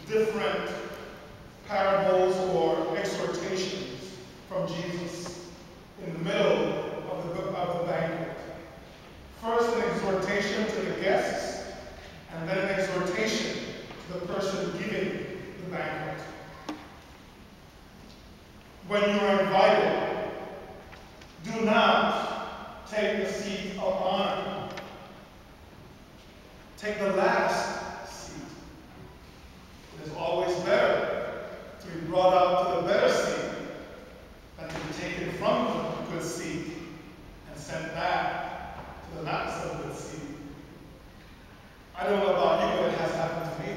different parables or exhortations from Jesus in the middle of the banquet. First, an exhortation to the guests, and then an exhortation to the person giving the banquet. When you are invited, do not take the seat of honor. Take the last seat. It is always better to be brought up to the better seat than to be taken from the good seat and sent back to the not so good seat. I don't know about you, but it has happened to me.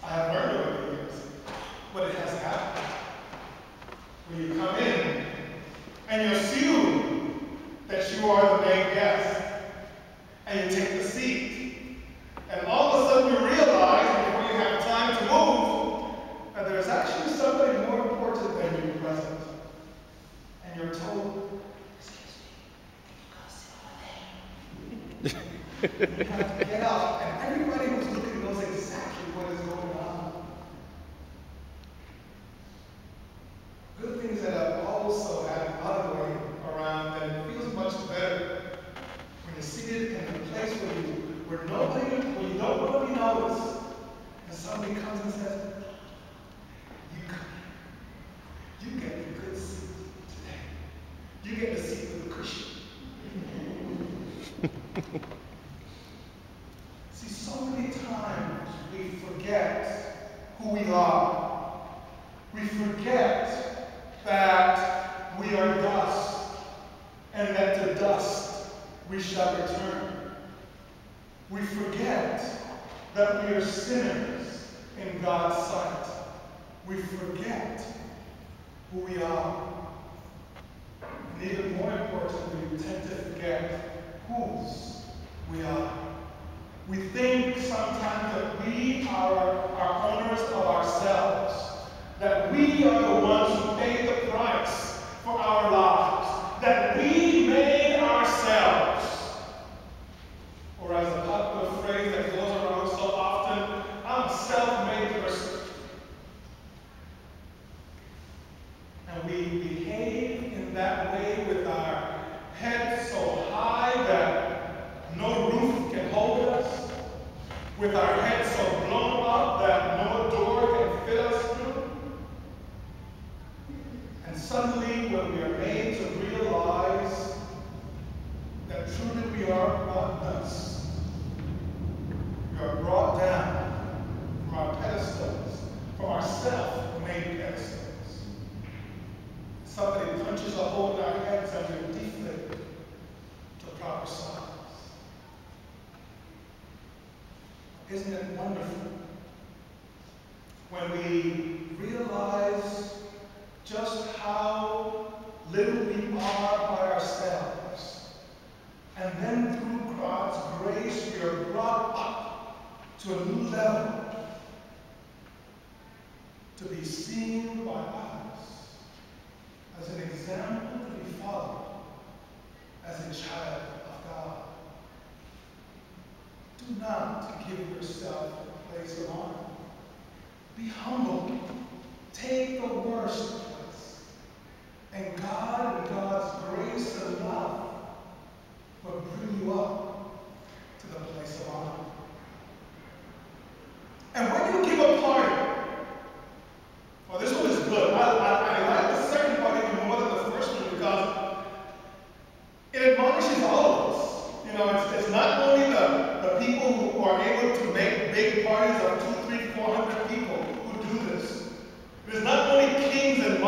I have learned over the years, but it has happened. When you come in and you assume that you are the main guest, and you take the seat, and all of a sudden you realize, before you have time to move, that there's actually somebody more important than you present. And you're told, excuse me, go sit over there. You have to get up, and everybody who's looking knows exactly what is going on. Good things that have also had other way around, and it feels much better when you're seated in a place where you don't want to be noticed, and somebody comes and says, you get the good seat today. You get the seat with the cushion. See, so many times we forget who we are. We forget that we are dust, and that to dust we shall return. We forget that we are sinners in God's sight. We forget who we are. And even more importantly, we tend to forget whose we are. We think sometimes that we are owners of ourselves, that we are the ones who paid the price for our lives, that we made ourselves. Or as a popular phrase that goes around so often, I'm a self-made person. And we behave in that way with our heads so high that no roof can hold us, with our heads so blown up that no door can fit us through. And suddenly, when we are made to realize that truly we are not us, we are brought down from our pedestals, from our self-made pedestals. Somebody punches a hole in our heads and we're deflated to proper size. Isn't it wonderful when we realize just how little we are by ourselves, and then through God's grace we are brought up to a new level to be seen by others as an example to be followed as a child of God. Do not give yourself a place of honor. Be humble. Take the worst place. And God, in God's grace and love, will bring you up to the place of honor. And when you give a party, well, this one is good. I like the second part even more than the first one because it admonishes all of us. You know, it's not only the people who are able to make big parties of 200, 300, 400 people who do this. It's not only kings and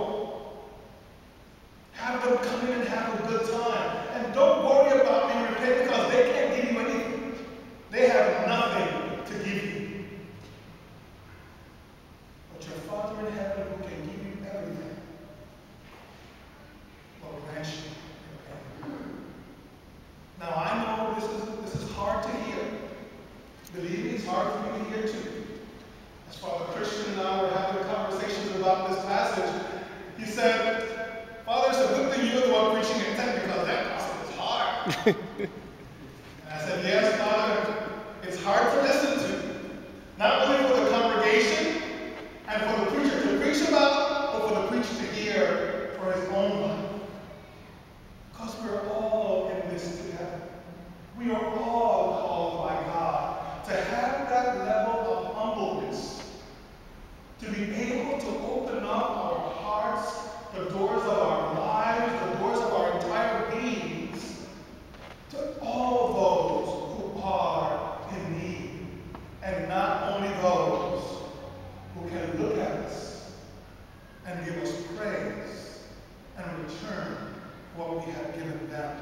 poor. Have them come in and have a good time. And don't worry about being repaid because they can't give you anything. They have nothing to give you. But your Father in heaven who can give you everything will grant you repayment. Now I know this is hard to hear. Believe me, it's hard for me to hear too. As Father Christian and I were having conversations about this passage, he said, Father, it's a good thing you're the one preaching at 10 because that gospel is hard. And I said, yes, Father, it's hard to listen to. Not only for the congregation and for the preacher to preach about, but for the preacher to hear for his own life. Because we're all in this together. We are all called by God to have that level of humbleness, to be able to open up our hearts, the doors of our lives, the doors of our entire beings, to all those who are in need, and not only those who can look at us and give us praise and return what we have given them.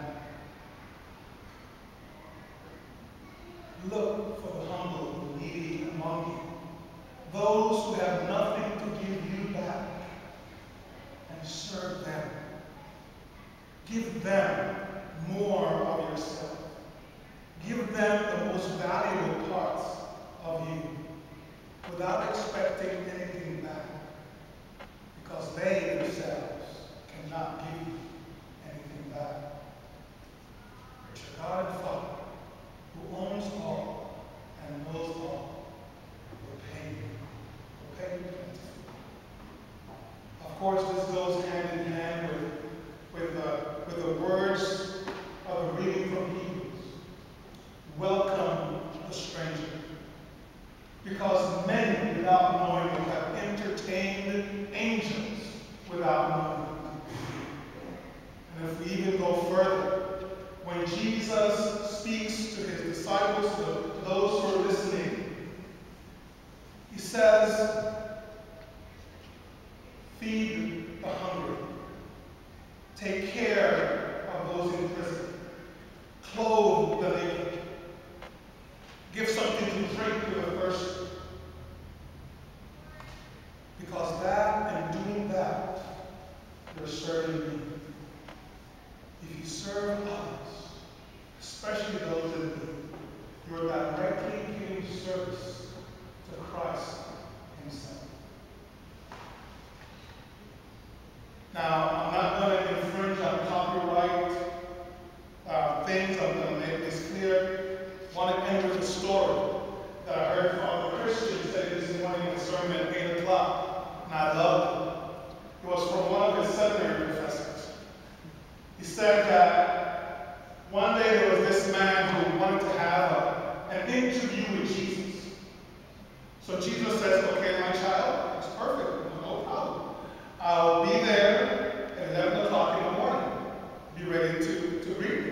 Look for the humble and needy among you, those who have nothing to give you back, and serve them. Give them more of yourself. Give them the most valuable parts of you without expecting anything back, because they themselves cannot give you anything back. But your God and Father, who owns all and knows all, will pay you. Will pay you plentifully. Of course, this goes hand in hand with the words of the reading from Hebrews. Welcome the stranger. Because many, without knowing it, have entertained angels without knowing it. And if we even go further, when Jesus speaks to his disciples, to those who are listening, he says, feed the hungry, take care of those in prison, clothe the naked, give something to drink to the thirsty. Because that and doing that, you're serving me. If you serve others, especially those in need, you're directly giving service to Christ himself. Now, I'm not going to infringe on copyright things. I'm going to make this clear. I want to end with a story that I heard Father Christian say this morning in the sermon at 8 o'clock, and I loved it. It was from one of his seminary professors. He said that one day there was this man who wanted to have an interview with Jesus. So Jesus says, okay, my child, it's perfect, no problem. I'll be there at 11 o'clock in the morning. Be ready to greet me.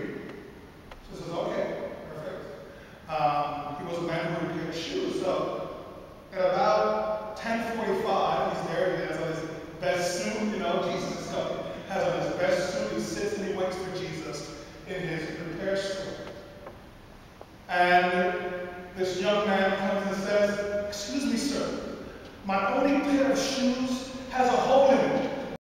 So he says, okay, perfect. He was a man who repaired shoes, so at about 10:45, he's there, he has on his best suit, Jesus is coming. Has on his best suit, he sits and he waits for Jesus in his repair store. And this young man comes and says, excuse me, sir, my only pair of shoes has a hole in it.